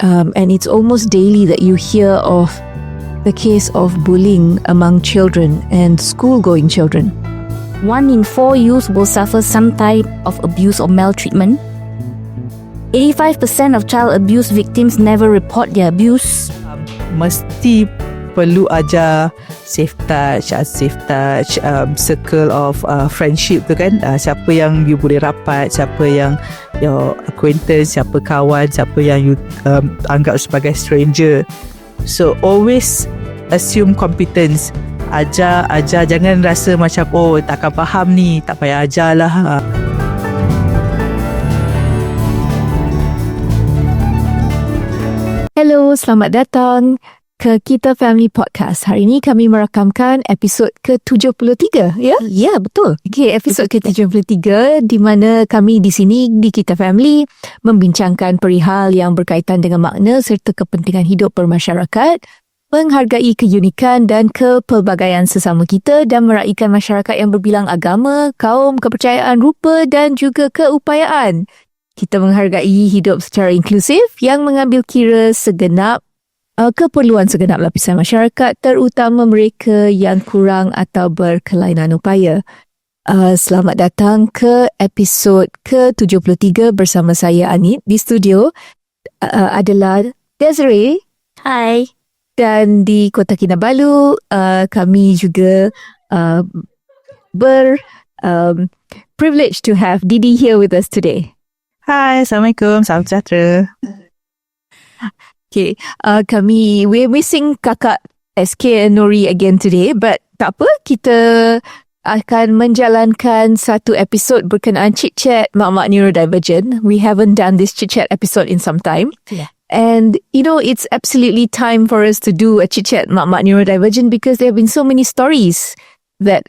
and it's almost daily that you hear of the case of bullying among children and school-going children. 1 in 4 youths will suffer some type of abuse or maltreatment. 85% of child abuse victims never report their abuse. Mesti perlu ajar safe touch, circle of friendship tu kan. Siapa yang you boleh rapat, siapa yang your acquaintance, siapa kawan, siapa yang you anggap sebagai stranger. So always assume competence. Ajar, jangan rasa macam takkan faham ni, tak payah ajar lah. Hello, selamat datang ke Kita Family Podcast. Hari ini kami merakamkan episod ke-73, ya? Ya, betul. Okay, episod ke-73 di mana kami di sini di Kita Family membincangkan perihal yang berkaitan dengan makna serta kepentingan hidup bermasyarakat, menghargai keunikan dan kepelbagaian sesama kita dan meraihkan masyarakat yang berbilang agama, kaum, kepercayaan rupa dan juga keupayaan. Kita menghargai hidup secara inklusif yang mengambil kira segenap keperluan segenap lapisan masyarakat, terutama mereka yang kurang atau berkelainan upaya. Selamat datang ke episod ke-73 bersama saya Anit. Di studio adalah Desiree. Hai. Dan di Kota Kinabalu, kami juga privileged to have Didi here with us today. Hai, Assalamualaikum, salam sejahtera. Okay, we're missing kakak SK and Nori again today, but tak apa, kita akan menjalankan satu episod berkenaan chit-chat mak-mak neurodivergent. We haven't done this chit-chat episode in some time. Yeah. And, it's absolutely time for us to do a chit-chat mak-mak neurodivergent because there have been so many stories that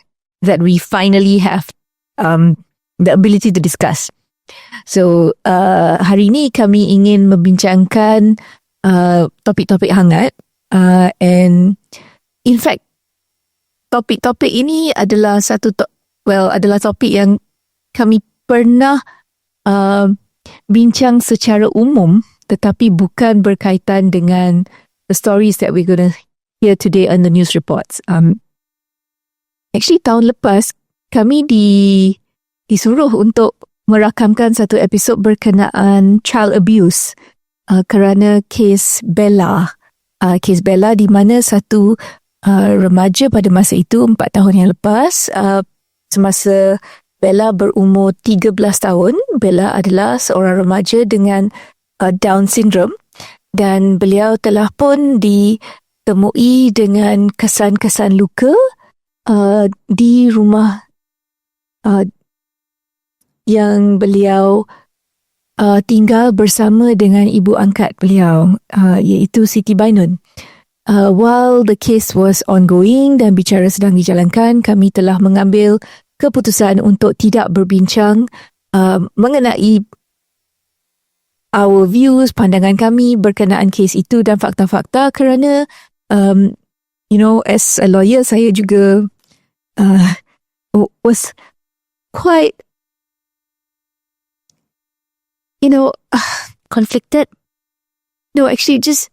we finally have the ability to discuss. So, hari ini kami ingin membincangkan topik-topik hangat. And, in fact, topik-topik ini adalah adalah topik yang kami pernah bincang secara umum, tetapi bukan berkaitan dengan the stories that we're going to hear today on the news reports. Actually, tahun lepas, kami disuruh untuk merakamkan satu episod berkenaan child abuse kerana kes Bella. Kes Bella di mana satu remaja pada masa itu, 4 tahun yang lepas, semasa Bella berumur 13 tahun, Bella adalah seorang remaja dengan Down syndrome dan beliau telah pun ditemui dengan kesan-kesan luka di rumah yang beliau tinggal bersama dengan ibu angkat beliau, iaitu Siti Bainun. While the case was ongoing dan bicara sedang dijalankan, kami telah mengambil keputusan untuk tidak berbincang mengenai our views, pandangan kami berkenaan kes itu dan fakta-fakta kerana, as a lawyer, saya juga was quite, Conflicted? No, actually just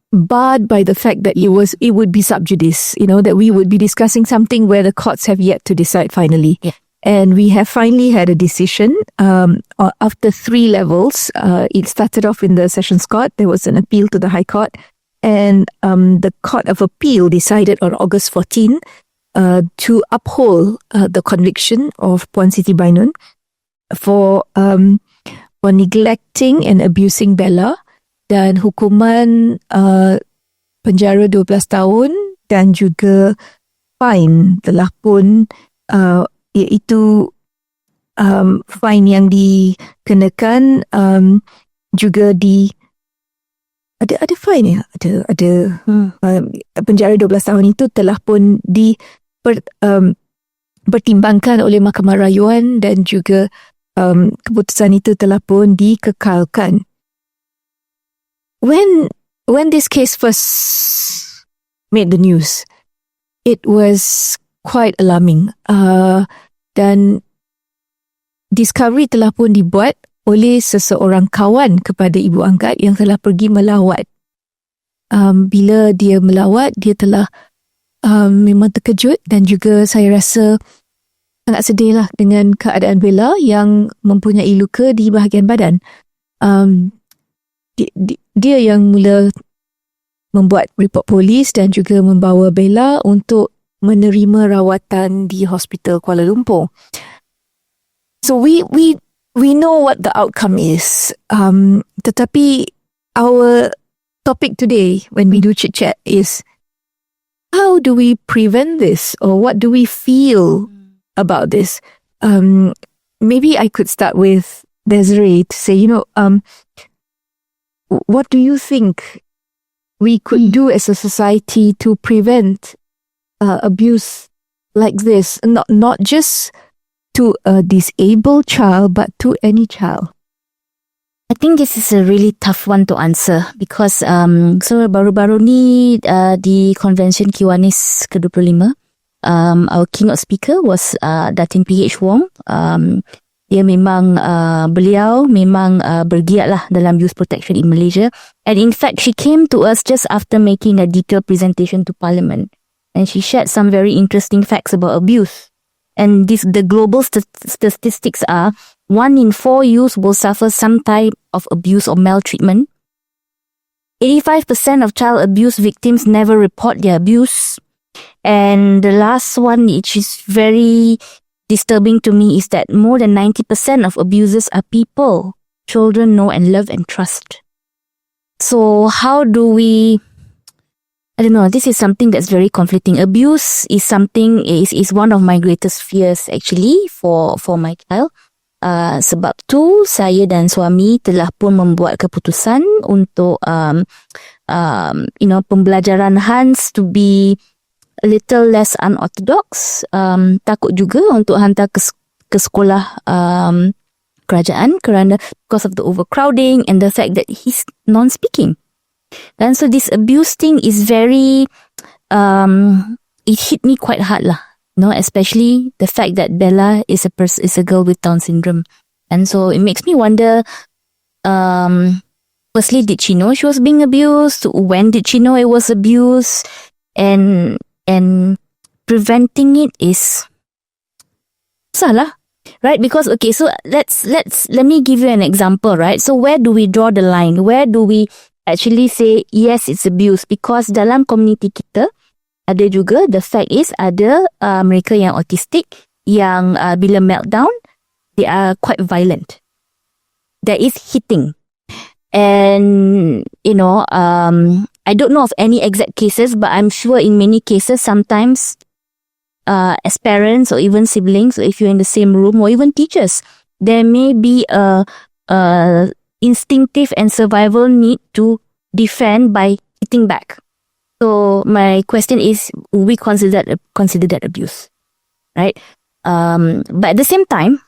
barred by the fact that it would be sub judice, that we would be discussing something where the courts have yet to decide finally. Yeah. And we have finally had a decision after 3 levels. It started off in the Sessions Court. There was an appeal to the High Court. And the Court of Appeal decided on August 14 to uphold the conviction of Puan Siti Bainun for neglecting and abusing Bella, dan hukuman penjara 12 tahun dan juga fine telah pun iaitu fine yang dikenakan juga ada fine ya, ada penjara 12 tahun itu telah pun pertimbangkan oleh Mahkamah Rayuan dan juga keputusan itu telah pun dikekalkan. When this case first made the news, it was quite alarming. Dan discovery telah pun dibuat oleh seseorang kawan kepada ibu angkat yang telah pergi melawat. Bila dia melawat, dia telah memang terkejut dan juga saya rasa sangat sedih lah dengan keadaan Bella yang mempunyai luka di bahagian badan. Dia yang mula membuat report polis dan juga membawa Bella untuk menerima rawatan di Hospital Kuala Lumpur. So we know what the outcome is. Tetapi our topic today when we do chit-chat is how do we prevent this, or what do we feel about this? Maybe I could start with Desiree to say, what do you think we could do as a society to prevent abuse like this, not just to a disabled child, but to any child? I think this is a really tough one to answer because so baru-baru ni di convention Kiwanis ke-25, our keynote speaker was Datin PH Wong. Dia memang beliau memang bergiat lah dalam youth protection in Malaysia, and in fact she came to us just after making a detailed presentation to Parliament, and she shared some very interesting facts about abuse. And the global statistics are 1 in 4 youths will suffer some type of abuse or maltreatment. 85% of child abuse victims never report their abuse. And the last one, which is very disturbing to me, is that more than 90% of abusers are people children know and love and trust. So how do we... I don't know, this is something that's very conflicting. Abuse is something, is one of my greatest fears actually for my child. Sebab tu saya dan suami telah pun membuat keputusan untuk pembelajaran Hans to be a little less unorthodox. Takut juga untuk hantar ke sekolah kerajaan kerana because of the overcrowding and the fact that he's non-speaking. And so this abuse thing is very, it hit me quite hard lah. Especially the fact that Bella is a girl with Down syndrome. And so it makes me wonder, firstly, did she know she was being abused? When did she know it was abuse? And preventing it is salah, right? Because, okay, so let me give you an example, right? So where do we draw the line? Where do we actually say, yes, it's abuse? Because dalam community kita, ada juga, the fact is, ada mereka yang autistic, yang bila meltdown, they are quite violent. There is hitting. And, I don't know of any exact cases, but I'm sure in many cases, sometimes as parents or even siblings, or if you're in the same room, or even teachers, there may be a instinctive and survival need to defend by hitting back. So my question is, we consider that abuse, right? But at the same time,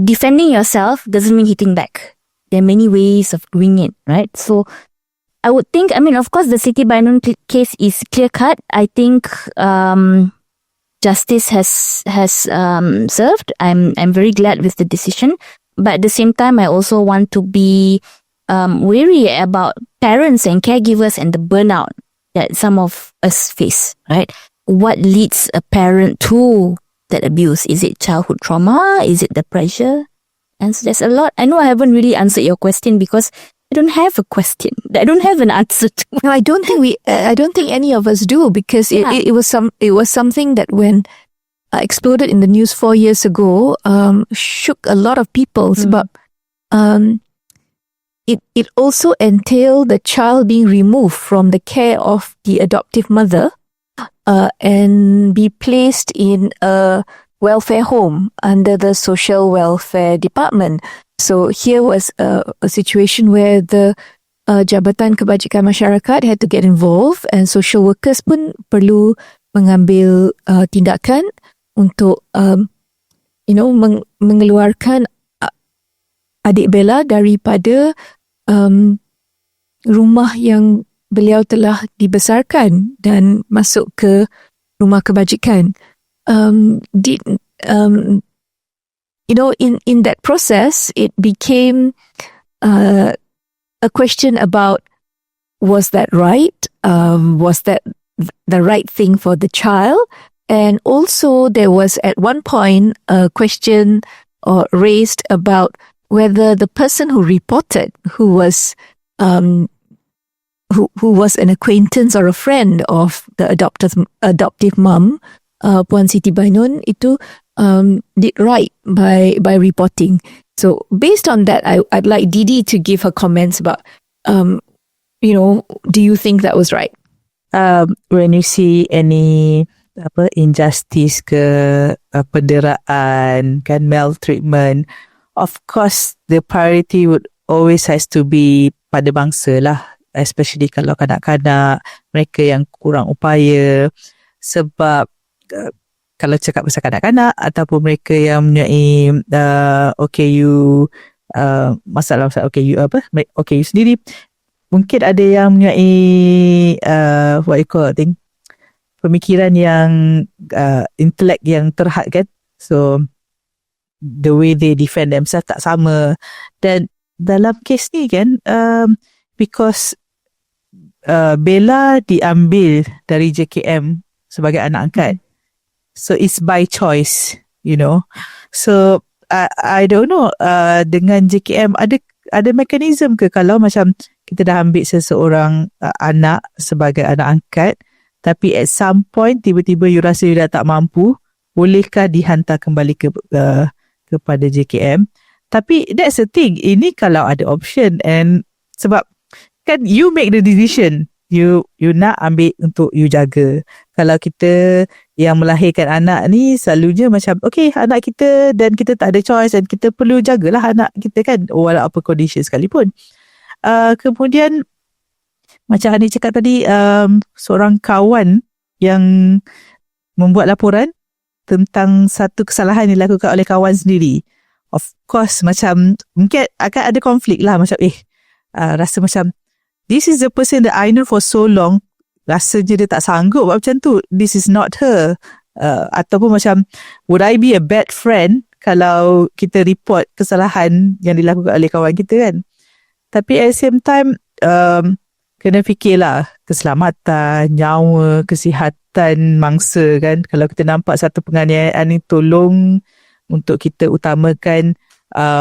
defending yourself doesn't mean hitting back. There are many ways of doing it, right? So I would think, of course, the Siti Bainun case is clear cut. I think justice has served. I'm very glad with the decision, but at the same time, I also want to be wary about parents and caregivers and the burnout that some of us face, right? What leads a parent to that abuse? Is it childhood trauma? Is it the pressure? And so there's a lot. I know I haven't really answered your question because I don't have a question. I don't have an answer to. No, I don't think any of us do, because it was something that when exploded in the news 4 years ago, shook a lot of people. But it also entailed the child being removed from the care of the adoptive mother and be placed in a welfare home under the social welfare department. So here was a situation where the Jabatan Kebajikan Masyarakat had to get involved, and social workers pun perlu mengambil tindakan untuk mengeluarkan adik Bella daripada rumah yang beliau telah dibesarkan dan masuk ke rumah kebajikan. in that process, it became a question about, was that right? Was that the right thing for the child? And also there was at one point a question raised about whether the person who reported, who was an acquaintance or a friend of the adoptive mum, Puan Siti Bainun, itu did right by reporting. So based on that, I'd like Didi to give her comments about, do you think that was right? When you see any injustice ke penderaan, kan, maltreatment, of course the priority would always has to be pada bangsa lah, especially kalau kanak-kanak, mereka yang kurang upaya. Sebab kalau cakap pasal kanak-kanak ataupun mereka yang mempunyai OKU, masalah OKU OKU sendiri, mungkin ada yang mempunyai what you call, I think, pemikiran yang intelek yang terhad, kan. So the way they defend themselves tak sama. Dan dalam kes ni, kan, because Bella diambil dari JKM sebagai anak angkat, so it's by choice, so I don't know, dengan JKM ada mekanisme ke kalau macam kita dah ambil seseorang anak sebagai anak angkat, tapi at some point tiba-tiba you rasa you dah tak mampu, bolehkah dihantar kembali kepada JKM? Tapi that's the thing, ini kalau ada option, and sebab kan you make the decision, you nak ambil untuk you jaga. Kalau kita yang melahirkan anak ni selalunya macam okay, anak kita dan kita tak ada choice dan kita perlu jagalah anak kita, kan, walau apa kondisi sekalipun. Kemudian macam Anit cakap tadi, seorang kawan yang membuat laporan tentang satu kesalahan yang dilakukan oleh kawan sendiri. Of course, macam mungkin akan ada konflik lah, macam rasa macam this is the person that I know for so long, rasanya dia tak sanggup buat macam tu, this is not her. Ataupun macam, would I be a bad friend kalau kita report kesalahan yang dilakukan oleh kawan kita, kan. Tapi at the same time, kena fikirlah keselamatan, nyawa, kesihatan mangsa, kan. Kalau kita nampak satu penganiayaan ni, tolong untuk kita utamakan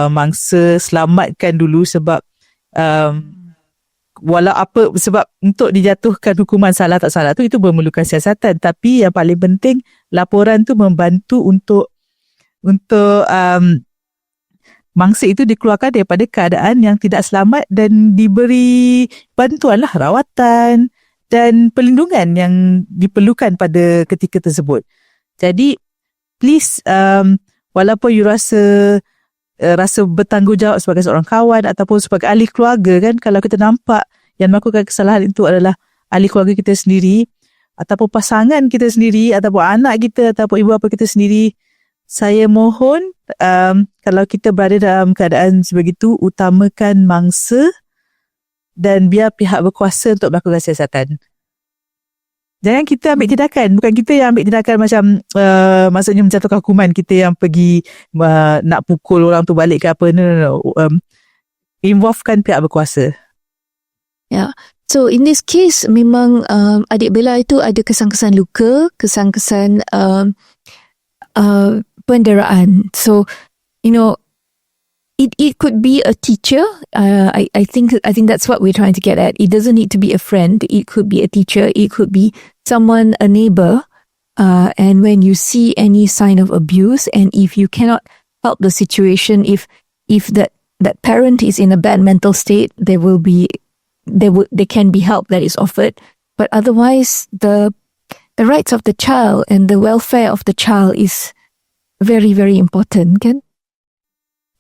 mangsa, selamatkan dulu, sebab walau apa, sebab untuk dijatuhkan hukuman salah tak salah tu, itu memerlukan siasatan. Tapi yang paling penting, laporan tu membantu untuk mangsa itu dikeluarkan daripada keadaan yang tidak selamat dan diberi bantuan lah, rawatan dan perlindungan yang diperlukan pada ketika tersebut. Jadi please, walaupun you rasa bertanggungjawab sebagai seorang kawan ataupun sebagai ahli keluarga, kan, kalau kita nampak yang melakukan kesalahan itu adalah ahli keluarga kita sendiri ataupun pasangan kita sendiri ataupun anak kita ataupun ibu bapa kita sendiri, saya mohon, kalau kita berada dalam keadaan sebegitu, utamakan mangsa dan biar pihak berkuasa untuk melakukan siasatan. Jangan kita ambil tindakan. Bukan kita yang ambil tindakan macam maksudnya menjatuhkan hukuman, kita yang pergi nak pukul orang tu balik ke apa. No. Involvekan pihak berkuasa. Yeah. So in this case, memang adik Bella itu ada kesan-kesan luka, kesan-kesan penderaan. So, it could be a teacher. I think that's what we're trying to get at. It doesn't need to be a friend. It could be a teacher. It could be someone, a neighbor. And when you see any sign of abuse, and if you cannot help the situation, if that parent is in a bad mental state, there can be help that is offered. But otherwise, the rights of the child and the welfare of the child is very, very important, kan?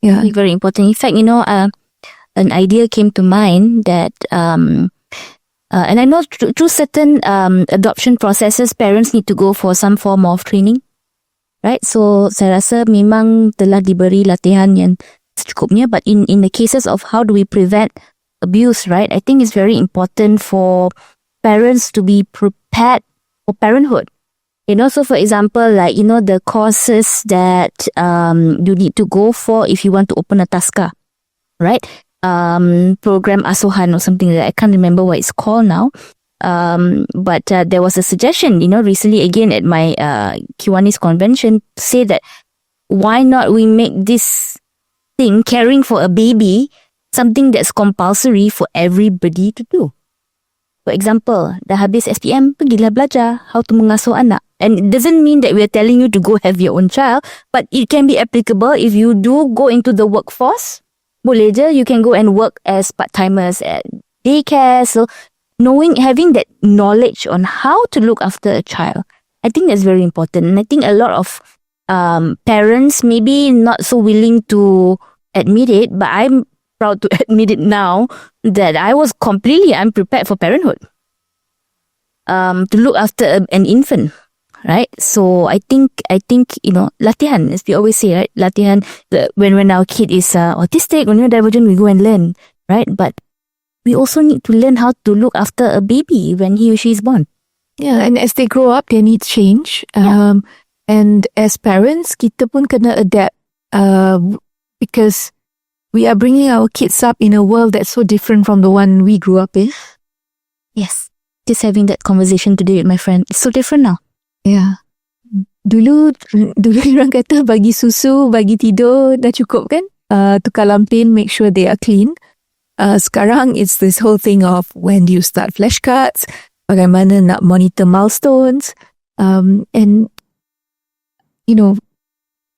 Yeah, very important. In fact, an idea came to mind that, and I know through certain adoption processes, parents need to go for some form of training, right? So saya rasa memang telah diberi latihan yang secukupnya. But in the cases of how do we prevent abuse, right? I think it's very important for parents to be prepared for parenthood. So for example, like, the courses that you need to go for if you want to open a taska, right? Program Asuhan or something like that. I can't remember what it's called now. But there was a suggestion, recently again at my Kiwanis convention, to say that why not we make this thing, caring for a baby, something that's compulsory for everybody to do. For example, dah habis SPM, pergilah belajar how to mengasuh anak. And it doesn't mean that we're telling you to go have your own child, but it can be applicable if you do go into the workforce. Boleh je, you can go and work as part-timers at daycare. So having that knowledge on how to look after a child, I think that's very important. And I think a lot of parents maybe not so willing to admit it, but I'm proud to admit it now that I was completely unprepared for parenthood. To look after an infant, right? So I think latihan, as we always say, right? Latihan. When our kid is autistic, when we're divergent, we go and learn, right? But we also need to learn how to look after a baby when he or she is born. Yeah, and as they grow up, their needs change. And as parents, kita pun kena adapt because we are bringing our kids up in a world that's so different from the one we grew up in. Yes, just having that conversation today with my friend. It's so different now. Yeah. Dulu orang kata bagi susu, bagi tidur dah cukup kan? Tukar lampin, make sure they are clean. Sekarang it's this whole thing of when do you start flashcards, bagaimana nak monitor milestones, and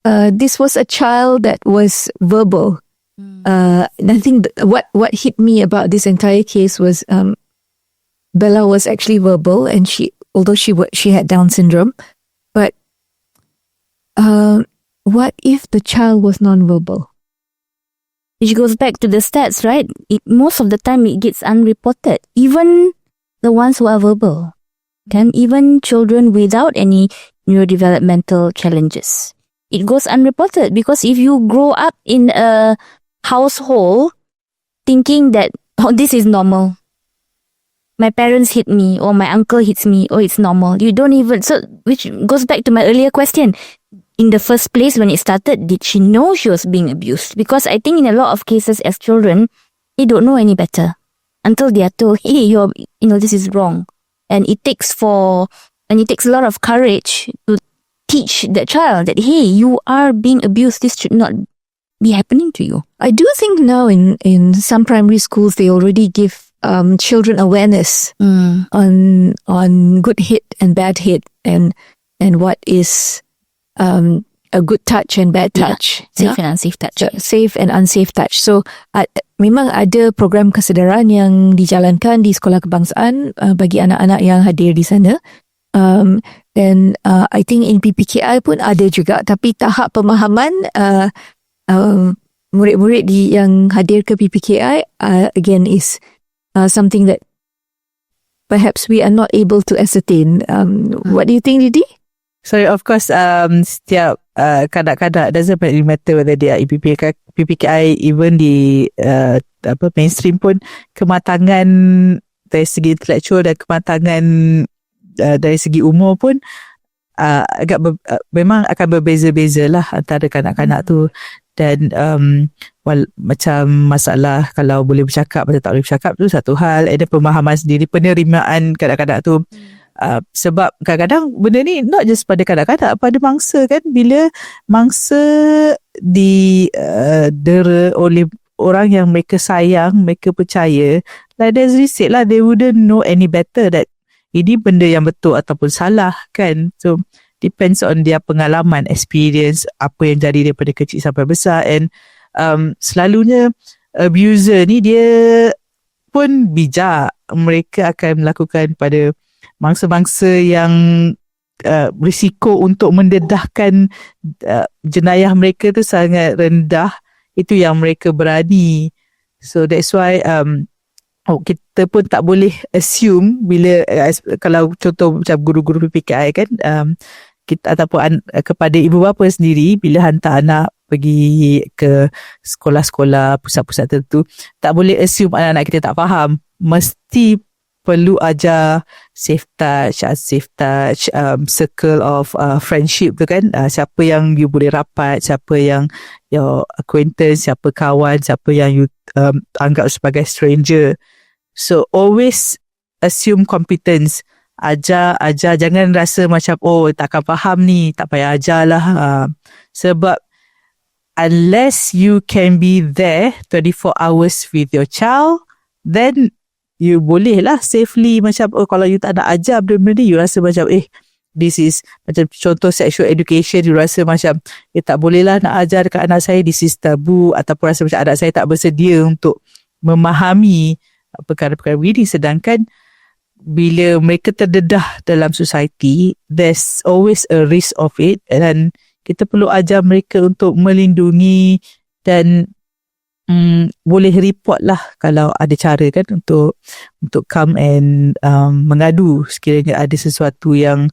this was a child that was verbal. And I think what hit me about this entire case was Bella was actually verbal, and although she had Down syndrome, but what if the child was non-verbal? Which goes back to the stats, right? Most of the time it gets unreported. Even the ones who are verbal. Even children without any neurodevelopmental challenges. It goes unreported because if you grow up in a household thinking that, this is normal. My parents hit me or my uncle hits me, it's normal. You don't even... So, which goes back to my earlier question. In the first place, when it started, did she know she was being abused? Because I think in a lot of cases as children, they don't know any better until they are told, hey, this is wrong. And it takes a lot of courage to teach that child that, hey, you are being abused. This should not be happening to you. I do think now in some primary schools, they already give children awareness on good hit and bad hit and what is a good touch and bad touch. Safe and unsafe touch. Safe and unsafe touch. So memang ada program kesedaran yang dijalankan di sekolah kebangsaan bagi anak-anak yang hadir di sana. Dan I think in PPKI pun ada juga, tapi tahap pemahaman murid-murid yang hadir ke PPKI again is something that perhaps we are not able to ascertain. What do you think, Didi? So of course, setiap kanak-kanak doesn't really matter whether they are PPKI, even di mainstream pun, kematangan dari segi intellectual dan kematangan dari segi umur pun memang akan berbeza-beza lah antara kanak-kanak tu. Dan macam masalah kalau boleh bercakap atau tak boleh bercakap tu satu hal, ada pemahaman sendiri, penerimaan kanak-kanak tu. Sebab kadang-kadang benda ni not just pada kanak-kanak, pada mangsa kan, bila mangsa didera oleh orang yang mereka sayang, mereka percaya, like Desiree said lah, they wouldn't know any better that ini benda yang betul ataupun salah kan. So depends on their pengalaman, experience, apa yang jadi daripada kecil sampai besar. And selalunya abuser ni dia pun bijak, mereka akan melakukan pada mangsa-mangsa yang risiko untuk mendedahkan jenayah mereka tu sangat rendah. Itu yang mereka berani. So that's why kita pun tak boleh assume bila kalau contoh macam guru-guru PPKI kan, kita ataupun kepada ibu bapa sendiri bila hantar anak pergi ke sekolah-sekolah, pusat-pusat tertentu, tak boleh assume anak-anak kita tak faham. Mesti perlu ajar safe touch, circle of friendship tu kan, siapa yang you boleh rapat, siapa yang your acquaintance, siapa kawan, siapa yang you anggap sebagai stranger. So always assume competence. Ajar, jangan rasa macam takkan faham ni, tak payah ajar lah. Sebab unless you can be there 24 hours with your child, then you boleh lah safely macam kalau you tak nak ajar benda-benda ni, you rasa macam this is macam contoh sexual education, you rasa macam tak boleh lah nak ajar dekat anak saya, this is tabu, ataupun rasa macam anak saya tak bersedia untuk memahami perkara-perkara begini. Sedangkan bila mereka terdedah dalam society, there's always a risk of it, dan kita perlu ajar mereka untuk melindungi dan boleh report lah kalau ada cara kan untuk come and mengadu sekiranya ada sesuatu yang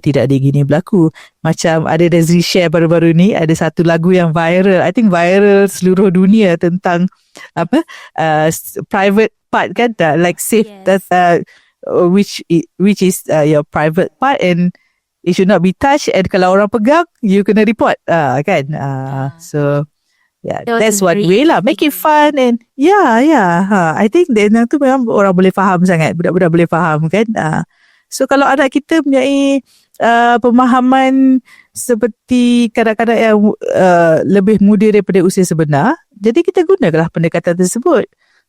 tidak digini berlaku. Macam ada Desiree share baru-baru ni, ada satu lagu yang viral, I think viral seluruh dunia, tentang private part kan, like safe, Yes. which is your private part and it should not be touched, and kalau orang pegang you kena report kan. So yeah, That was that's a one very way lah, make it fun. And I think then tu memang orang boleh faham sangat, budak-budak boleh faham kan. So kalau anak kita mempunyai pemahaman seperti kanak-kanak yang lebih muda daripada usia sebenar, jadi kita gunakanlah pendekatan tersebut.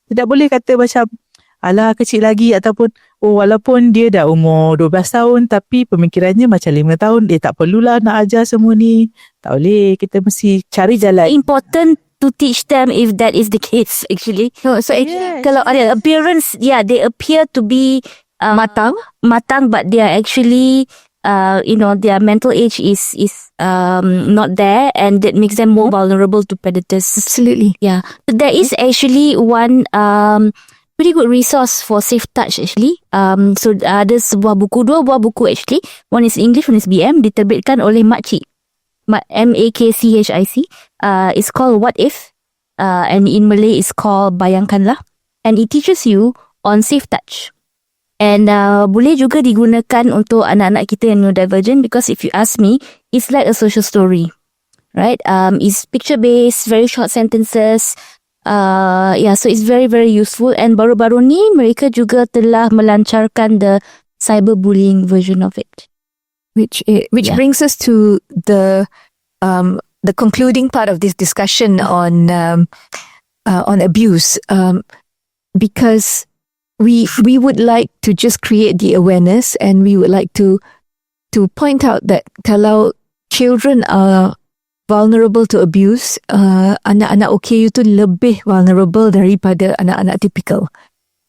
Tidak boleh kata macam alah kecil lagi, ataupun walaupun dia dah umur 12 tahun tapi pemikirannya macam 5 tahun, dia tak perlulah nak ajar semua ni. Tak boleh, kita mesti cari jalan. Important to teach them if that is the case actually. So actually, Yes. Kalau ada appearance, they appear to be matang. but they are actually their mental age is not there, and that makes them more vulnerable to predators. Absolutely. Yeah, there is actually one pretty good resource for safe touch actually. So ada dua buah buku actually. One is English, one is BM, diterbitkan oleh Makcik, MAKCHIC. It's called What If, and in Malay it's called Bayangkanlah, and it teaches you on safe touch. And boleh juga digunakan untuk anak-anak kita yang neurodivergent, because if you ask me, it's like a social story, right? It's picture based, very short sentences. So it's very very useful. And baru-baru ni mereka juga telah melancarkan the cyberbullying version of it, Which brings us to the concluding part of this discussion on abuse, because we would like to just create the awareness, and we would like to point out that kalau children are vulnerable to abuse, anak-anak OKU tu lebih vulnerable daripada anak-anak typical.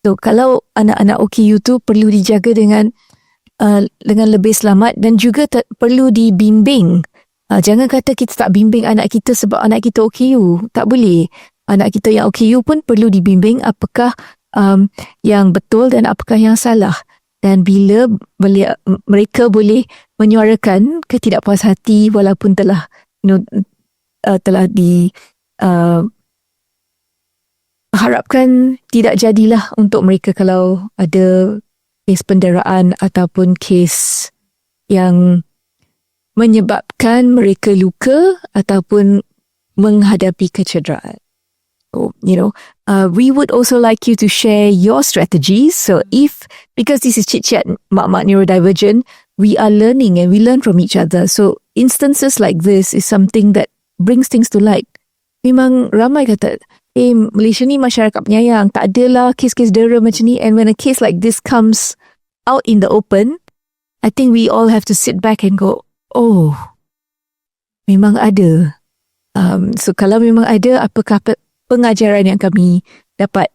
So kalau anak-anak OKU tu perlu dijaga dengan lebih selamat, dan juga perlu dibimbing. Jangan kata kita tak bimbing anak kita sebab anak kita OKU. Tak boleh. Anak kita yang OKU pun perlu dibimbing apakah yang betul dan apakah yang salah. Dan bila mereka boleh menyuarakan ketidakpuashati walaupun telah harapkan tidak jadilah untuk mereka kalau ada kes penderaan ataupun kes yang menyebabkan mereka luka ataupun menghadapi kecederaan. So, we would also like you to share your strategies. So because this is chit-chat, mak-mak neurodivergent, we are learning and we learn from each other. So instances like this is something that brings things to light. Memang ramai kata, Malaysia ni masyarakat penyayang, tak adalah kes-kes dera macam ni. And when a case like this comes out in the open, I think we all have to sit back and go, oh, memang ada. So kalau memang ada, apakah pengajaran yang kami dapat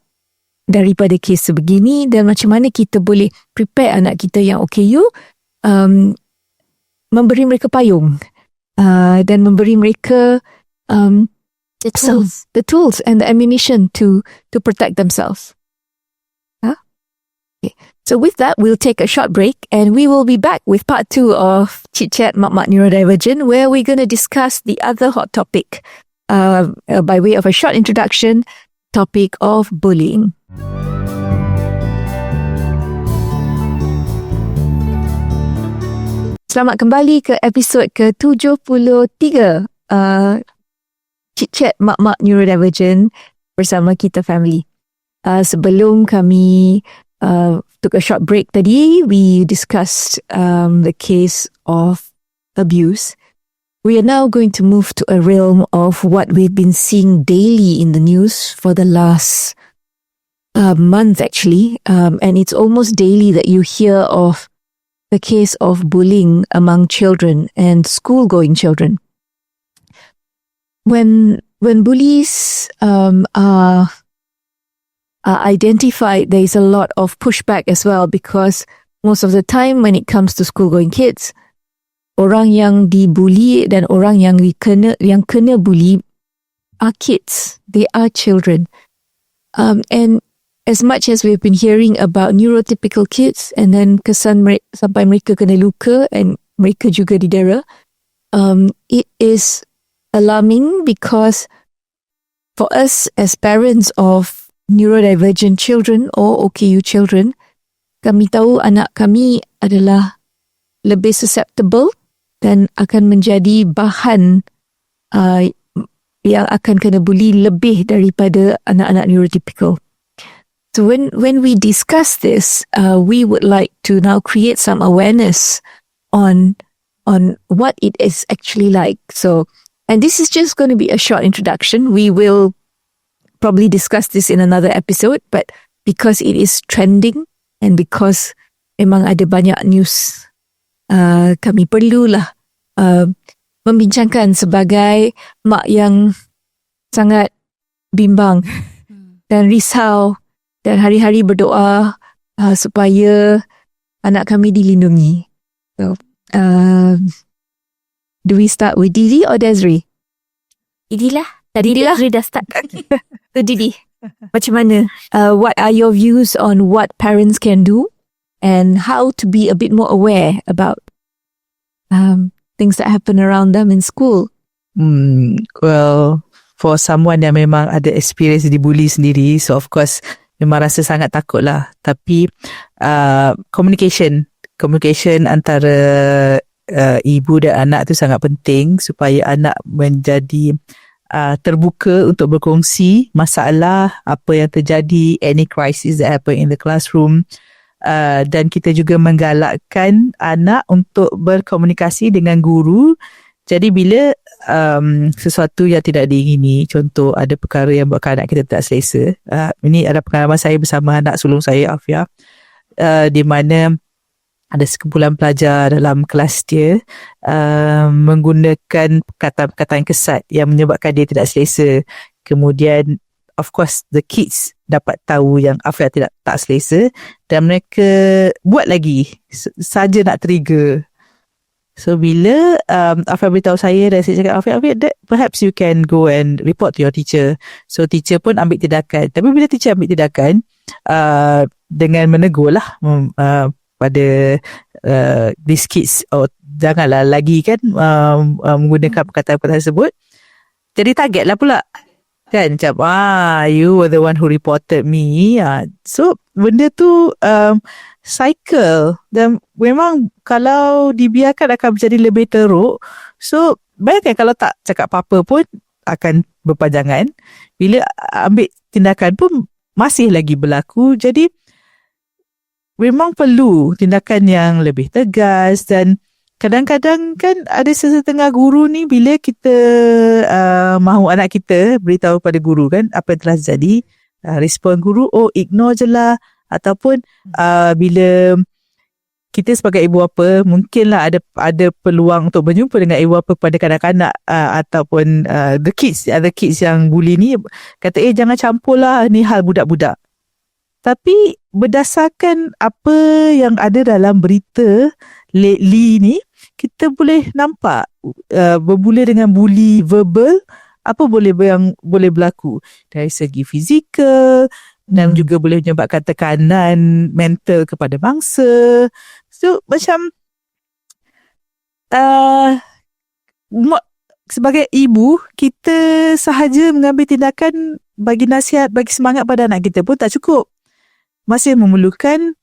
daripada kes sebegini, dan macam mana kita boleh prepare anak kita yang OKU, memberi mereka payung dan memberi mereka the tools. the tools and the ammunition to protect themselves. Okay. So with that, we'll take a short break and we will be back with part 2 of Chit-Chat Mak-Mak Neurodivergent, where we're going to discuss the other hot topic by way of a short introduction, topic of bullying. Selamat kembali ke episod ke-73 ChitChat Mak-Mak Neurodivergent bersama kita family. Sebelum kami took a short break tadi, we discussed the case of abuse. We are now going to move to a realm of what we've been seeing daily in the news for the last month actually, and it's almost daily that you hear of the case of bullying among children and school-going children. When bullies are identified, there is a lot of pushback as well, because most of the time when it comes to school-going kids, orang yang dibully dan orang yang kena bully are kids. They are children. And as much as we've been hearing about neurotypical kids and then kesan sampai mereka kena luka and mereka juga didera, it is alarming because for us as parents of neurodivergent children or OKU children, kami tahu anak kami adalah lebih susceptible dan akan menjadi bahan yang akan kena bully lebih daripada anak-anak neurotypical. So when we discuss this, we would like to now create some awareness on what it is actually like. So, and this is just going to be a short introduction. We will probably discuss this in another episode, but because it is trending and because memang ada banyak news, kami perlulah membincangkan sebagai mak yang sangat bimbang dan risau dan hari-hari berdoa supaya anak kami dilindungi. So, do we start with Didi or Desiree? Didi lah. Tadi Desiree dah start. So Didi, macam mana? What are your views on what parents can do and how to be a bit more aware about things that happen around them in school? Well, for someone yang memang ada experience dibully sendiri, so of course memang rasa sangat takut lah. Tapi communication antara ibu dan anak tu sangat penting supaya anak menjadi terbuka untuk berkongsi masalah apa yang terjadi, any crisis that happen in the classroom, dan kita juga menggalakkan anak untuk berkomunikasi dengan guru. Jadi bila sesuatu yang tidak diingini, contoh ada perkara yang buatkan anak kita tak selesa, ini ada pengalaman saya bersama anak sulung saya, Afia, di mana ada sekumpulan pelajar dalam kelas dia menggunakan perkataan kesat yang menyebabkan dia tidak selesa. Kemudian of course the kids dapat tahu yang Afia tak selesa dan mereka buat lagi saja nak trigger. So bila Afia beritahu saya dan saya cakap, Afia, perhaps you can go and report to your teacher. So teacher pun ambil tindakan. Tapi bila teacher ambil tindakan, dengan menegur lah pada these kids, janganlah lagi kan menggunakan perkataan-perkataan tersebut. Jadi target lah pula kan, macam you were the one who reported me. So benda tu cycle, dan memang kalau dibiarkan akan menjadi lebih teruk. So bayangkan kalau tak cakap apa-apa pun akan berpanjangan, bila ambil tindakan pun masih lagi berlaku. Jadi memang perlu tindakan yang lebih tegas. Dan kadang-kadang kan ada sesetengah guru ni, bila kita mahu anak kita beritahu pada guru kan apa yang telah terjadi, respon guru, ignore je lah. Ataupun bila kita sebagai ibu bapa, mungkinlah ada peluang untuk berjumpa dengan ibu bapa pada kanak-kanak, ataupun the kids yang bully ni, kata jangan campur lah, ni hal budak-budak. Tapi berdasarkan apa yang ada dalam berita lately ni, kita boleh nampak bermula dengan bully verbal, apa yang boleh berlaku dari segi fizikal, dan juga boleh menyebabkan tekanan mental kepada bangsa. So macam sebagai ibu, kita sahaja mengambil tindakan, bagi nasihat, bagi semangat pada anak kita pun tak cukup. Masih memerlukan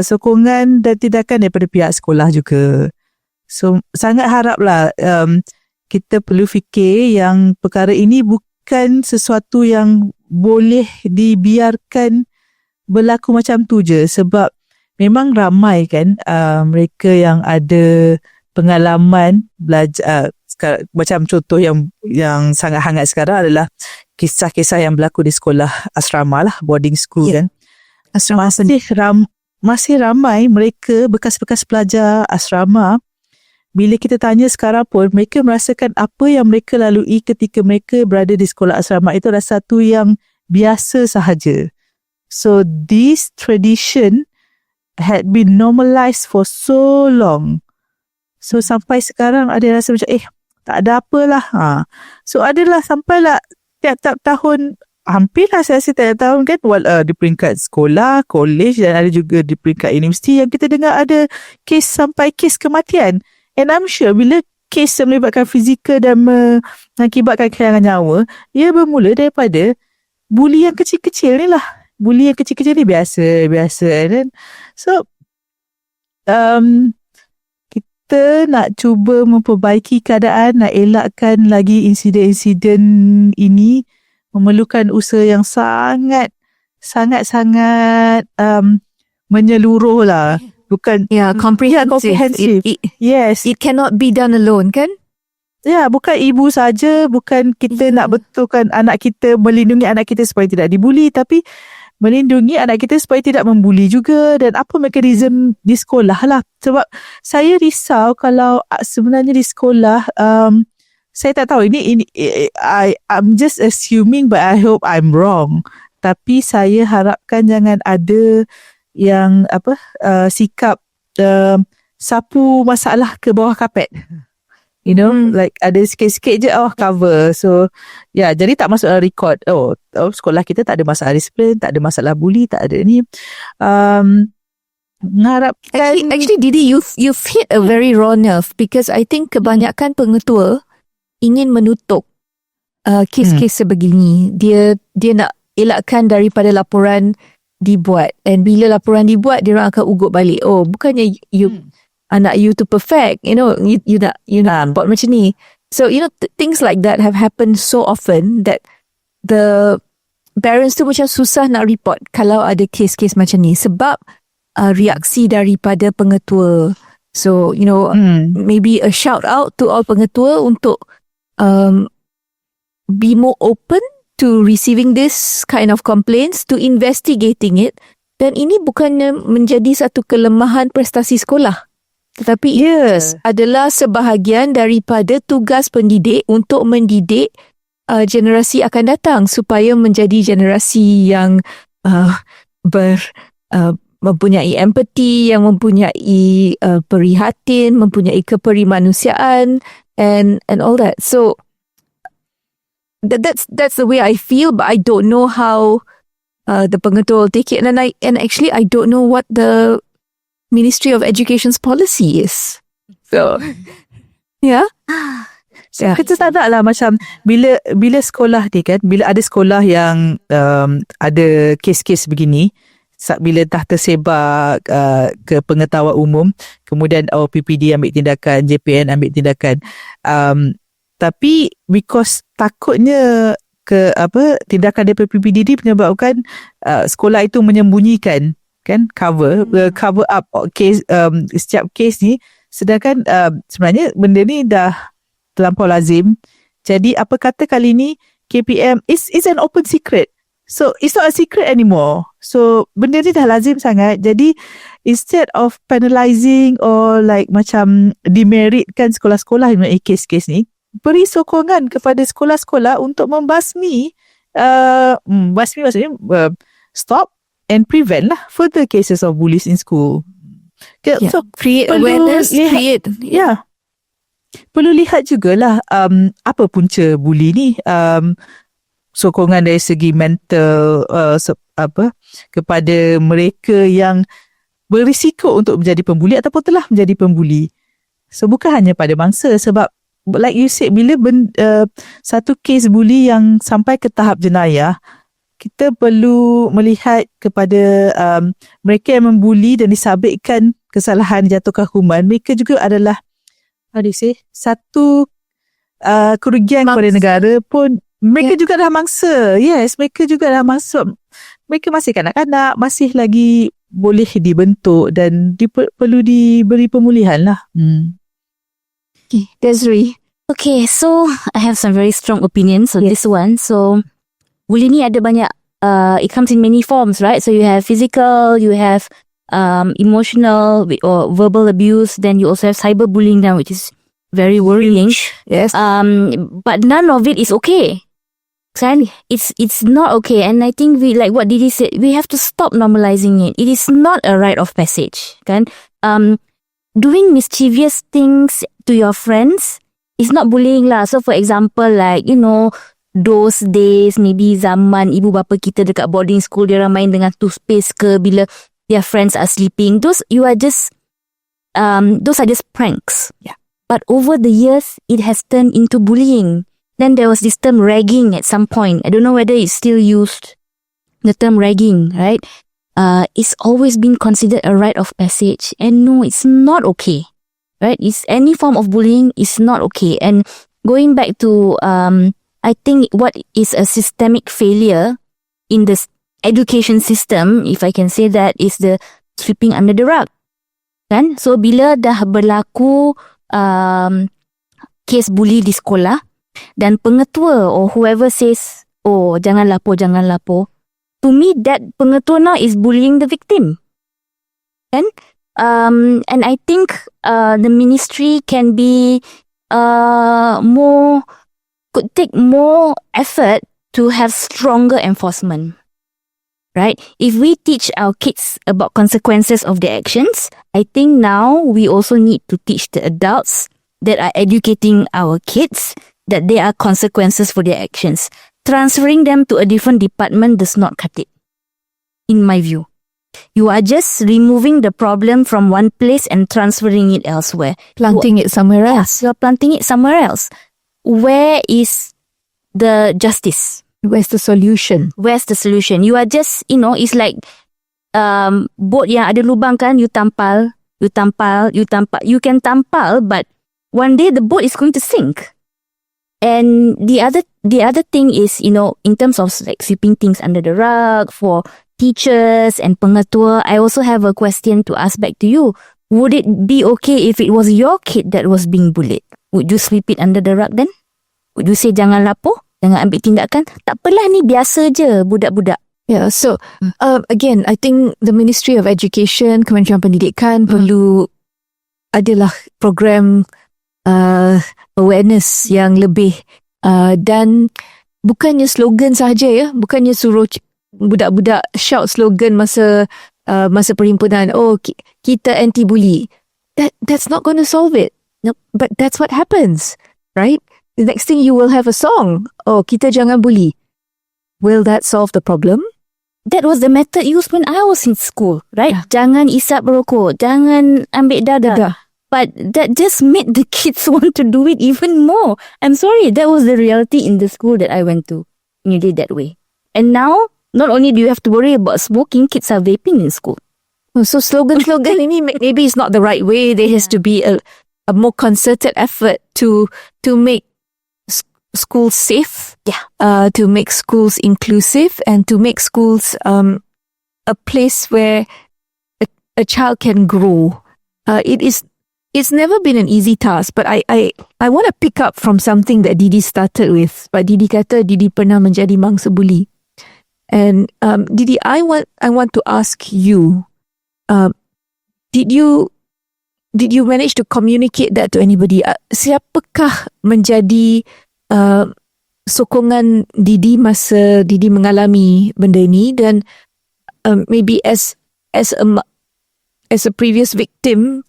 sokongan dan tindakan daripada pihak sekolah juga. So sangat haraplah kita perlu fikir yang perkara ini bukan sesuatu yang boleh dibiarkan berlaku macam tu je, sebab memang ramai kan mereka yang ada pengalaman belajar. Macam contoh yang sangat hangat sekarang adalah kisah-kisah yang berlaku di sekolah asrama lah, boarding school kan. Asrama Masih ramai mereka bekas-bekas pelajar asrama. Bila kita tanya sekarang pun, mereka merasakan apa yang mereka lalui ketika mereka berada di sekolah asrama itu adalah satu yang biasa sahaja. So this tradition had been normalized for so long. So sampai sekarang ada rasa macam tak ada apalah. So adalah sampailah tiap-tiap tahun, hampirlah saya rasa tiap tahun kan, di peringkat sekolah, college dan ada juga di peringkat universiti yang kita dengar ada kes sampai kes kematian. And I'm sure bila kes yang melibatkan fizikal dan mengakibatkan kehilangan nyawa, ia bermula daripada buli yang kecil-kecil ni lah. Buli yang kecil-kecil ni biasa kan. So kita nak cuba memperbaiki keadaan, nak elakkan lagi insiden-insiden ini, memerlukan usaha yang sangat menyeluruh lah. Bukan comprehensive. Yes. It cannot be done alone kan? Ya, bukan ibu saja, bukan kita nak betulkan anak kita, melindungi anak kita supaya tidak dibuli, tapi melindungi anak kita supaya tidak membuli juga, dan apa mekanisme di sekolah lah. Sebab saya risau kalau sebenarnya di sekolah, saya tak tahu, ini I'm just assuming, but I hope I'm wrong. Tapi saya harapkan jangan ada yang sikap sapu masalah ke bawah kapet. You know, like ada sikit-sikit je cover. So, jadi tak masuk dalam record. Sekolah kita tak ada masalah disiplin, tak ada masalah bully, tak ada ni. Mengharapkan Actually, Didi, you've hit a very raw nerve, because I think kebanyakan pengetua ingin menutup kes-kes sebegini. Dia nak elakkan daripada laporan dibuat. And bila laporan dibuat, dia orang akan ugut balik. Bukannya anak you tu perfect, you nak buat macam ni. So things like that have happened so often that the parents tu macam susah nak report kalau ada kes-kes macam ni, sebab reaksi daripada pengetua. So maybe a shout out to all pengetua untuk be more open to receiving this kind of complaints, to investigating it. Dan ini bukannya menjadi satu kelemahan prestasi sekolah, tetapi adalah sebahagian daripada tugas pendidik untuk mendidik generasi akan datang supaya menjadi generasi yang mempunyai empati, yang mempunyai perihatin, mempunyai keperimanusiaan and all that. So that's the way I feel, but I don't know how the pengetua will take it, and actually I don't know what the Ministry of Education's policy is. So, kita tak nak lah macam bila sekolah ni kan, bila ada sekolah yang ada kes-kes begini, bila dah tersebar ke pengetahuan umum, kemudian PPD ambil tindakan, JPN ambil tindakan, tapi because takutnya tindakan daripada PPD ni menyebabkan sekolah itu menyembunyikan kan, cover up case, setiap kes ni, sedangkan sebenarnya benda ni dah terlampau lazim. Jadi apa kata kali ni KPM is an open secret, so it's not a secret anymore. So benda ni dah lazim sangat. Jadi instead of penalizing or like macam demeritkan sekolah-sekolah yang mempunyai kes-kes ni, beri sokongan kepada sekolah-sekolah untuk membasmi maksudnya stop and prevent lah further cases of bullies in school. So create awareness, perlu lihat jugalah apa punca bully ni. Sokongan dari segi mental kepada mereka yang berisiko untuk menjadi pembuli ataupun telah menjadi pembuli. So bukan hanya pada mangsa, sebab like you said, bila satu kes bully yang sampai ke tahap jenayah, kita perlu melihat kepada mereka yang membuli dan disabitkan kesalahan, dijatuhkan hukuman. Mereka juga adalah how do you say, satu kerugian kepada negara pun, mereka juga dah mangsa. Yes, mereka juga dah mangsa. Mereka masih kanak-kanak, masih lagi boleh dibentuk dan perlu diberi pemulihan lah. Okay, Desiree. Okay, so I have some very strong opinions on this one. So, bully ni ada banyak, it comes in many forms, right? So, you have physical, you have emotional or verbal abuse, then you also have cyberbullying now, which is very worrying. Yes. But none of it is okay. It's not okay, and I think we, like what Didi said, we have to stop normalizing it. It is not a rite of passage, kan? Doing mischievous things to your friends is not bullying lah. So for example, like, you know, those days, maybe zaman ibu bapa kita dekat boarding school, dia main dengan toothpaste ke bila their friends are sleeping. Those are just pranks. Yeah. But over the years, it has turned into bullying. Then there was this term ragging at some point. I don't know whether it's still used, the term ragging, right? It's always been considered a rite of passage. And no, it's not okay, right? It's any form of bullying is not okay. And going back to, I think what is a systemic failure in the education system, if I can say that, is the sweeping under the rug. Kan? So, bila dah berlaku case bully di sekolah, dan pengetua or whoever says, oh, jangan lapor, to me, that pengetua now is bullying the victim. Kan? And I think the ministry can be could take more effort to have stronger enforcement. Right? If we teach our kids about consequences of their actions, I think now we also need to teach the adults that are educating our kids that there are consequences for their actions. Transferring them to a different department does not cut it, in my view. You are just removing the problem from one place and transferring it elsewhere. Planting it somewhere else. Yes, you are planting it somewhere else. Where is the justice? Where's the solution? Where's the solution? You are just, you know, it's like boat yang ada lubang kan, you tampal. You can tampal, but one day the boat is going to sink. And the other thing is, you know, in terms of like sweeping things under the rug for teachers and pengetua, I also have a question to ask back to you. Would it be okay if it was your kid that was being bullied? Would you sweep it under the rug then? Would you say jangan lapor? Jangan ambil tindakan? Tak apalah, ni biasa je budak-budak. Yeah, so again, I think the Ministry of Education, Kementerian Pendidikan perlu adalah program awareness yang lebih dan bukannya slogan sahaja ya, bukannya suruh budak-budak shout slogan masa perhimpunan, oh kita anti-bully. That's not going to solve it. No, but that's what happens, right? The next thing you will have a song, oh kita jangan bully. Will that solve the problem? That was the method used when I was in school, right? Yeah. Jangan isap rokok, jangan ambil dadah. But that just made the kids want to do it even more. I'm sorry, that was the reality in the school that I went to. You did that way. And now, not only do you have to worry about smoking, kids are vaping in school. Oh, so slogan ini maybe it's not the right way. There has to be a more concerted effort to make schools safe, to make schools inclusive, and to make schools a place where a child can grow. It's never been an easy task, but I want to pick up from something that Didi started with. But Didi kata Didi pernah menjadi mangsa bully, and Didi, I want to ask you, did you manage to communicate that to anybody? Siapakah menjadi sokongan Didi masa Didi mengalami benda ini, dan maybe as a previous victim,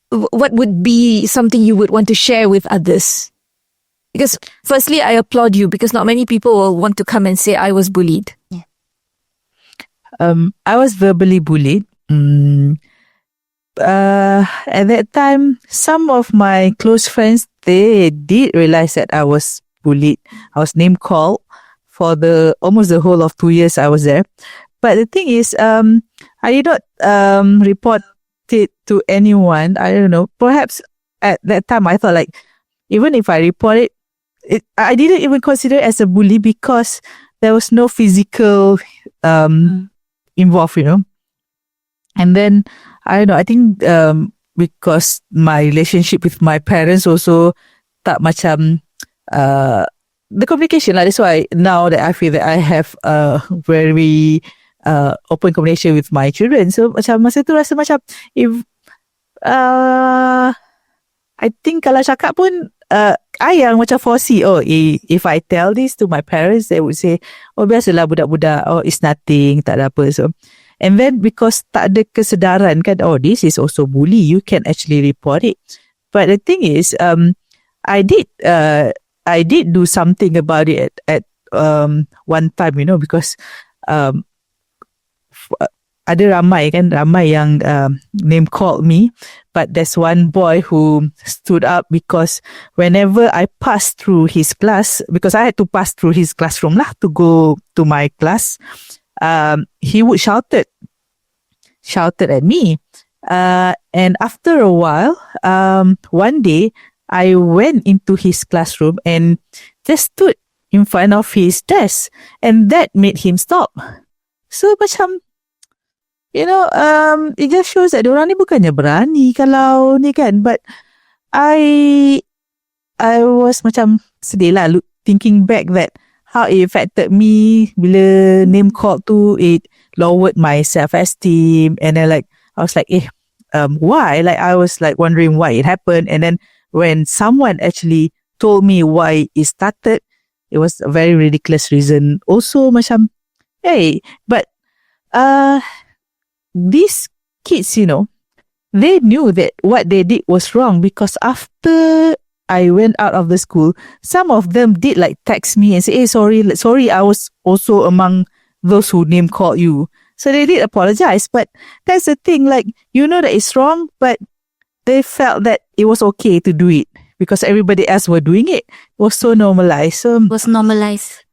what would be something you would want to share with others? Because firstly, I applaud you because not many people will want to come and say I was bullied. Yeah. I was verbally bullied. At that time, some of my close friends, they did realize that I was bullied. I was name called for almost the whole of 2 years I was there. But the thing is, I did not report it to anyone. I don't know. Perhaps at that time I thought like, even if I report it, I didn't even consider it as a bully because there was no physical involved, And then I don't know, I think because my relationship with my parents also tak macam the communication lah. That's why now that I feel that I have a very open communication with my children. So macam masa tu rasa macam if I think kalau cakap pun I yang macam foresee, if I tell this to my parents, they would say, biasalah budak-budak, it's nothing, tak ada apa. So, and then because tak ada kesedaran kan, this is also bully, you can actually report it. But the thing is, I did do something about it at one time, because ada ramai yang name called me, but there's one boy who stood up because whenever I passed through his class, because I had to pass through his classroom lah to go to my class, he would shouted at me, and after a while, one day I went into his classroom and just stood in front of his desk, and that made him stop. So macam, it just shows that diorang ni bukannya berani kalau ni kan, but I was macam sedih lah thinking back that how it affected me bila name called tu, it lowered my self-esteem, and then like I was like why, like I was like wondering why it happened, and then when someone actually told me why it started, it was a very ridiculous reason also. Macam but these kids, they knew that what they did was wrong, because after I went out of the school, some of them did like text me and say, hey, sorry, I was also among those who name called you. So they did apologize, but that's the thing, like, that it's wrong, but they felt that it was okay to do it because everybody else were doing it. It was so normalized. So It was normalized.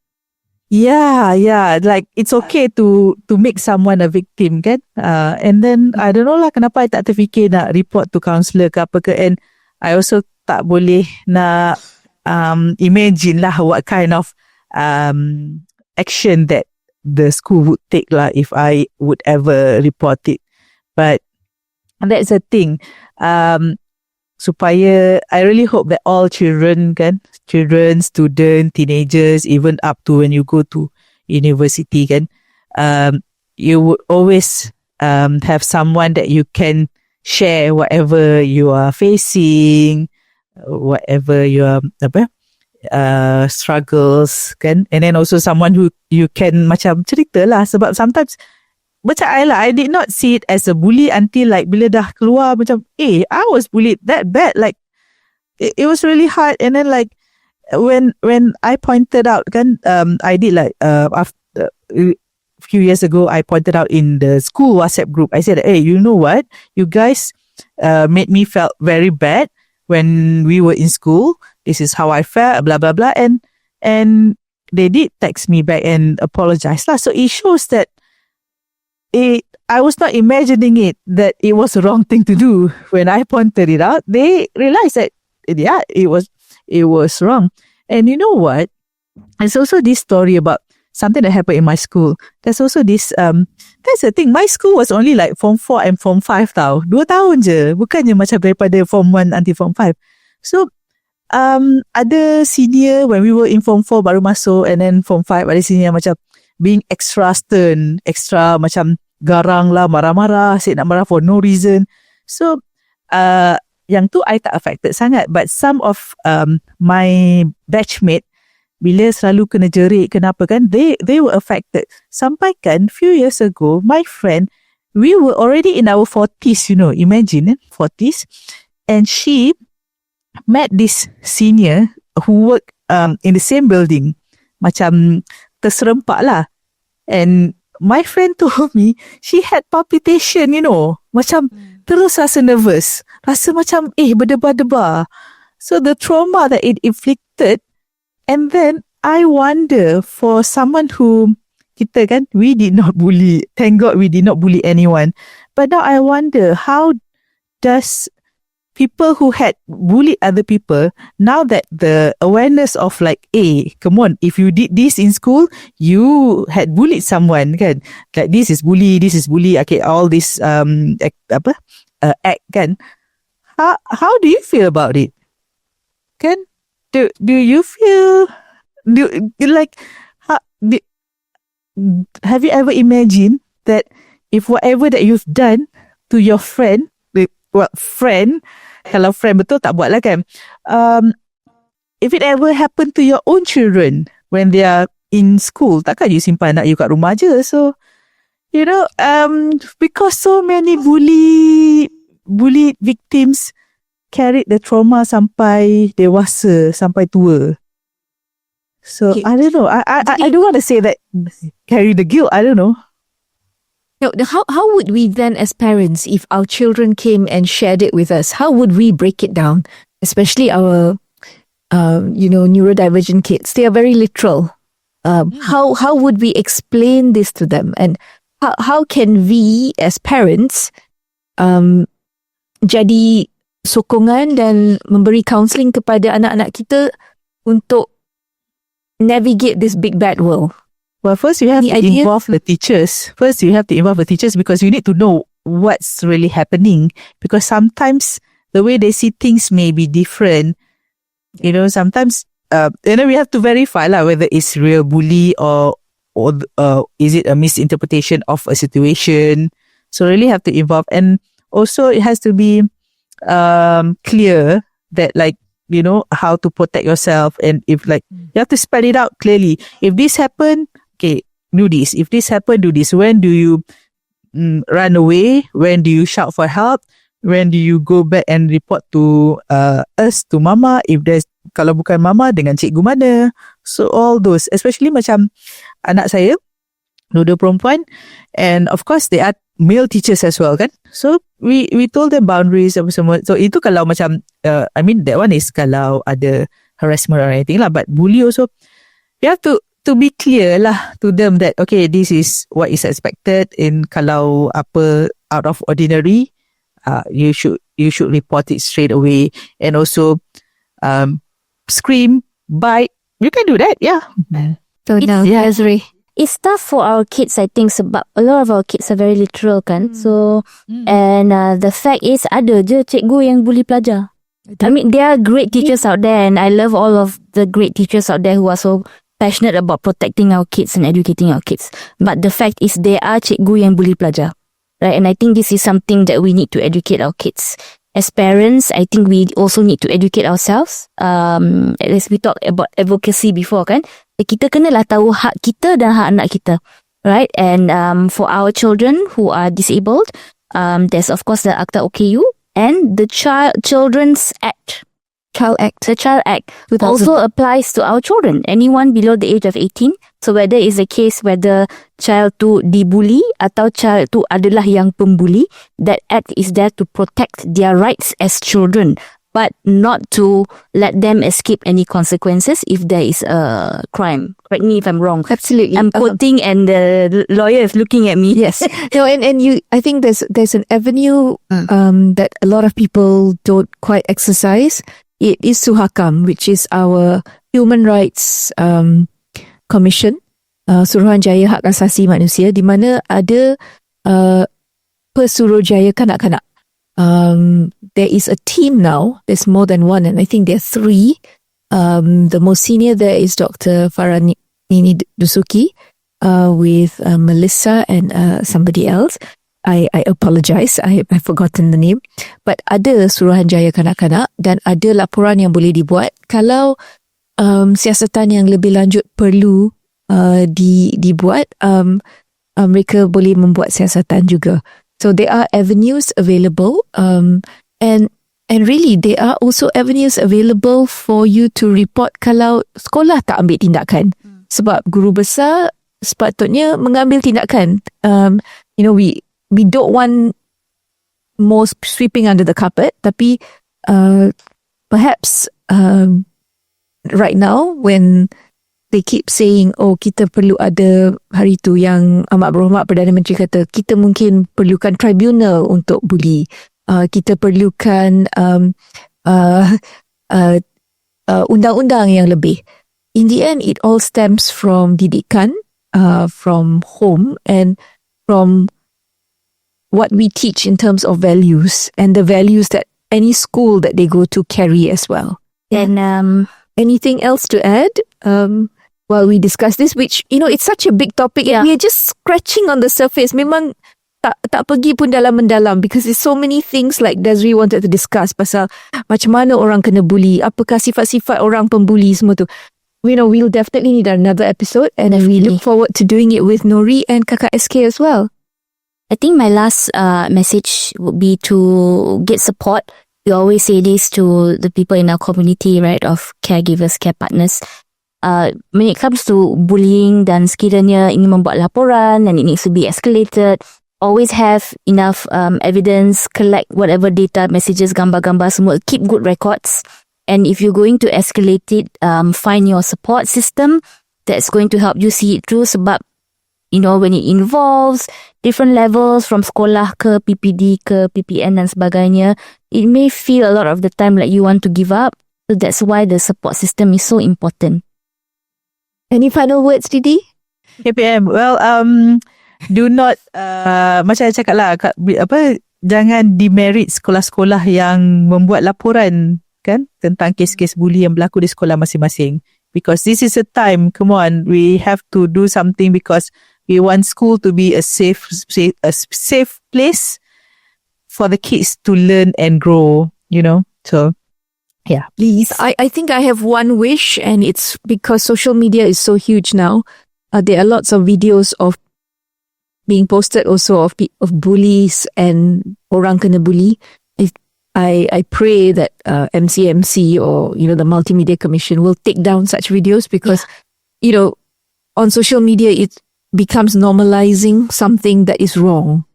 Yeah, like it's okay to make someone a victim kan. And then I don't know lah kenapa I tak terfikir nak report to counsellor ke apa ke, and I also tak boleh nak imagine lah what kind of action that the school would take lah if I would ever report it. But that's the thing. Supaya I really hope that all children, student, teenagers, even up to when you go to university you would always have someone that you can share whatever you are facing, whatever your struggles and then also someone who you can macam cerita lah, sebab sometimes macam I did not see it as a bully until like bila dah keluar macam I was bullied that bad, like it was really hard. And then like when I pointed out I did like after a few years ago, I pointed out in the school WhatsApp group, I said, hey, you know what, you guys made me felt very bad when we were in school, this is how I felt, blah blah blah, and they did text me back and apologize lah. So it shows that I was not imagining it, that it was the wrong thing to do. When I pointed it out, they realized that it was wrong. And you know what? There's also this story about something that happened in my school. There's also this that's the thing. My school was only like Form 4 and Form 5 tau. 2 tahun je. Bukannya macam daripada Form 1 until Form 5. So ada senior when we were in Form 4 baru masuk, and then Form 5 ada senior macam being extra stern, extra macam garang lah, marah-marah, asyik nak marah for no reason. So yang tu I tak affected sangat, but some of my batchmate bila selalu kena jerit, kenapa kan, they were affected. Sampai kan few years ago, my friend, we were already in our 40s, imagine 40s, and she met this senior who worked in the same building, macam terserempak lah. And my friend told me she had palpitation, macam terus rasa nervous, rasa macam berdebar-debar. So the trauma that it inflicted, and then I wonder for someone who kita kan, we did not bully, thank God we did not bully anyone, but now I wonder how does people who had bullied other people, now that the awareness of like, hey, come on, if you did this in school, you had bullied someone, kan? Like this is bully, okay, all this act, kan? How do you feel about it? Kan? Do you feel have you ever imagined that if whatever that you've done to your friend, kalau friend betul tak buat lah kan, if it ever happened to your own children when they are in school, takkan you simpan anak you kat rumah je? So because so many bully victims carried the trauma sampai dewasa, sampai tua. So I don't know. I don't want to say that carry the guilt. I don't know. No, how would we then, as parents, if our children came and shared it with us, how would we break it down? Especially our, neurodivergent kids. They are very literal. How would we explain this to them? And how can we, as parents, jadi sokongan dan memberi counselling kepada anak-anak kita untuk navigate this big bad world? Well, first you have to involve the teachers. Because you need to know what's really happening. Because sometimes the way they see things may be different. Sometimes we have to verify whether it's real bully or is it a misinterpretation of a situation. So really have to involve, and also it has to be clear that how to protect yourself, and if you have to spell it out clearly. If this happened, okay, do this. If this happened, do this. When do you run away? When do you shout for help? When do you go back and report to us, to mama? Kalau bukan mama, dengan cikgu mana? So all those, especially macam anak saya, dua perempuan, and of course they are male teachers as well, kan? So we told them boundaries apa semua. So itu kalau macam that one is kalau ada harassment or anything lah. But bully also, you have to be clear lah to them that okay, this is what is expected. In kalau apa out of ordinary, you should report it straight away. And also scream, bite, you can do that, yeah. So now, Desiree. It's tough for our kids, I think, sebab a lot of our kids are very literal, kan? So, and the fact is, ada je cikgu yang bully pelajar. I mean, there are great teachers out there, and I love all of the great teachers out there who are so passionate about protecting our kids and educating our kids. But the fact is, there are cikgu yang bully pelajar, right? And I think this is something that we need to educate our kids. As parents, I think we also need to educate ourselves. As we talked about advocacy before, kan? Kita kenalah tahu hak kita dan hak anak kita, right? And for our children who are disabled, there's of course the Akta OKU and the Children's Act. The Child Act also applies to our children, anyone below the age of 18. So whether it's a case whether child tu dibully atau child tu adalah yang pembuli, that act is there to protect their rights as children, but not to let them escape any consequences if there is a crime. Correct me if I'm wrong. Absolutely. I'm quoting and the lawyer is looking at me. Yes. No, and I think there's an avenue that a lot of people don't quite exercise. It is Suhakam, which is our human rights commission, Suruhanjaya Hak Asasi Manusia, di mana ada pesuruhjaya kanak-kanak. There is a team now. There's more than one, and I think there are 3. The most senior there is Dr. Farani Dusuki, with Melissa and somebody else. I apologize, I've forgotten the name. But ada Suruhanjaya kanak-kanak dan ada laporan yang boleh dibuat kalau siasatan yang lebih lanjut perlu dibuat. Mereka boleh membuat siasatan juga. So there are avenues available, and really there are also avenues available for you to report kalau sekolah tak ambil tindakan. Sebab guru besar sepatutnya mengambil tindakan. We don't want more sweeping under the carpet, tapi perhaps right now when they keep saying, oh kita perlu ada hari tu yang Amat Berhormat Perdana Menteri kata kita mungkin perlukan tribunal untuk bully. kita perlukan undang-undang yang lebih. In the end, it all stems from didikan, from home, and from what we teach in terms of values and the values that any school that they go to carry as well. And anything else to add while we discuss this, which, it's such a big topic and we are just scratching on the surface. Memang tak pergi pun dalam mendalam because there's so many things like Desiree wanted to discuss pasal macam mana orang kena bully, apakah sifat-sifat orang pembuli semua tu. We'll definitely need another episode and we look forward to doing it with Nori and Kakak SK as well. I think my last message would be to get support. We always say this to the people in our community, right, of caregivers, care partners. When it comes to bullying dan sekiranya ini membuat laporan and it needs to be escalated, always have enough evidence, collect whatever data, messages, gambar-gambar semua, keep good records. And if you're going to escalate it, find your support system that's going to help you see it through sebab, when it involves different levels from sekolah ke PPD ke PPN dan sebagainya, it may feel a lot of the time like you want to give up. So that's why the support system is so important. Any final words, Didi? KPM, well, do not, macam saya cakap lah, jangan demerit sekolah-sekolah yang membuat laporan kan tentang kes-kes bully yang berlaku di sekolah masing-masing, because this is a time, come on, we have to do something because we want school to be a safe place for the kids to learn and grow, so yeah, please. I think I have one wish, and it's because social media is so huge now. There are lots of videos of being posted also of bullies and orang kena bully. I pray that MCMC or the Multimedia Commission will take down such videos because on social media it becomes normalizing something that is wrong.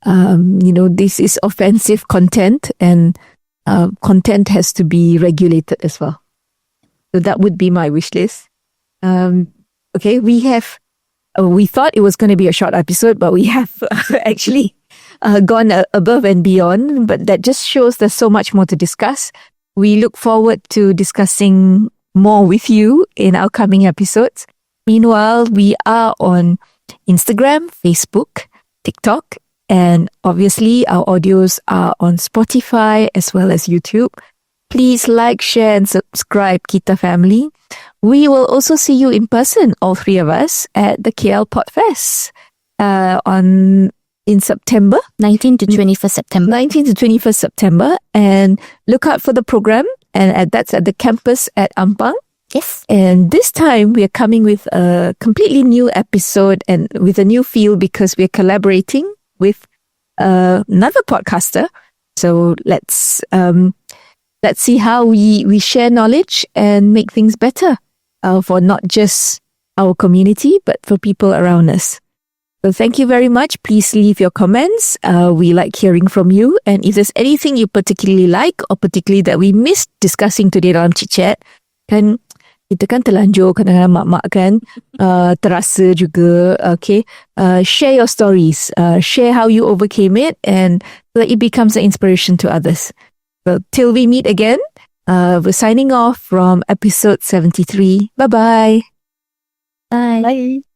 This is offensive content and content has to be regulated as well. So that would be my wish list. Okay, we thought it was going to be a short episode, but we have actually gone above and beyond, but that just shows there's so much more to discuss. We look forward to discussing more with you in our coming episodes. Meanwhile, we are on Instagram, Facebook, TikTok, and obviously our audios are on Spotify as well as YouTube. Please like, share and subscribe, Kita Family. We will also see you in person, all three of us, at the KL PodFest in September. 19 to 21st September. 19 to 21st September. And look out for the program. And that's at the campus at Ampang. Yes. And this time we are coming with a completely new episode and with a new feel because we're collaborating with another podcaster. So let's see how we share knowledge and make things better for not just our community, but for people around us. So thank you very much. Please leave your comments. We like hearing from you. And if there's anything you particularly like or particularly that we missed discussing today dalam chit-chat, kan kita kan terlanjur kadang-kadang mak-mak kan, terasa juga, okay. Share your stories. Share how you overcame it and so that it becomes an inspiration to others. So till we meet again, we're signing off from episode 73. Bye-bye. Bye. bye.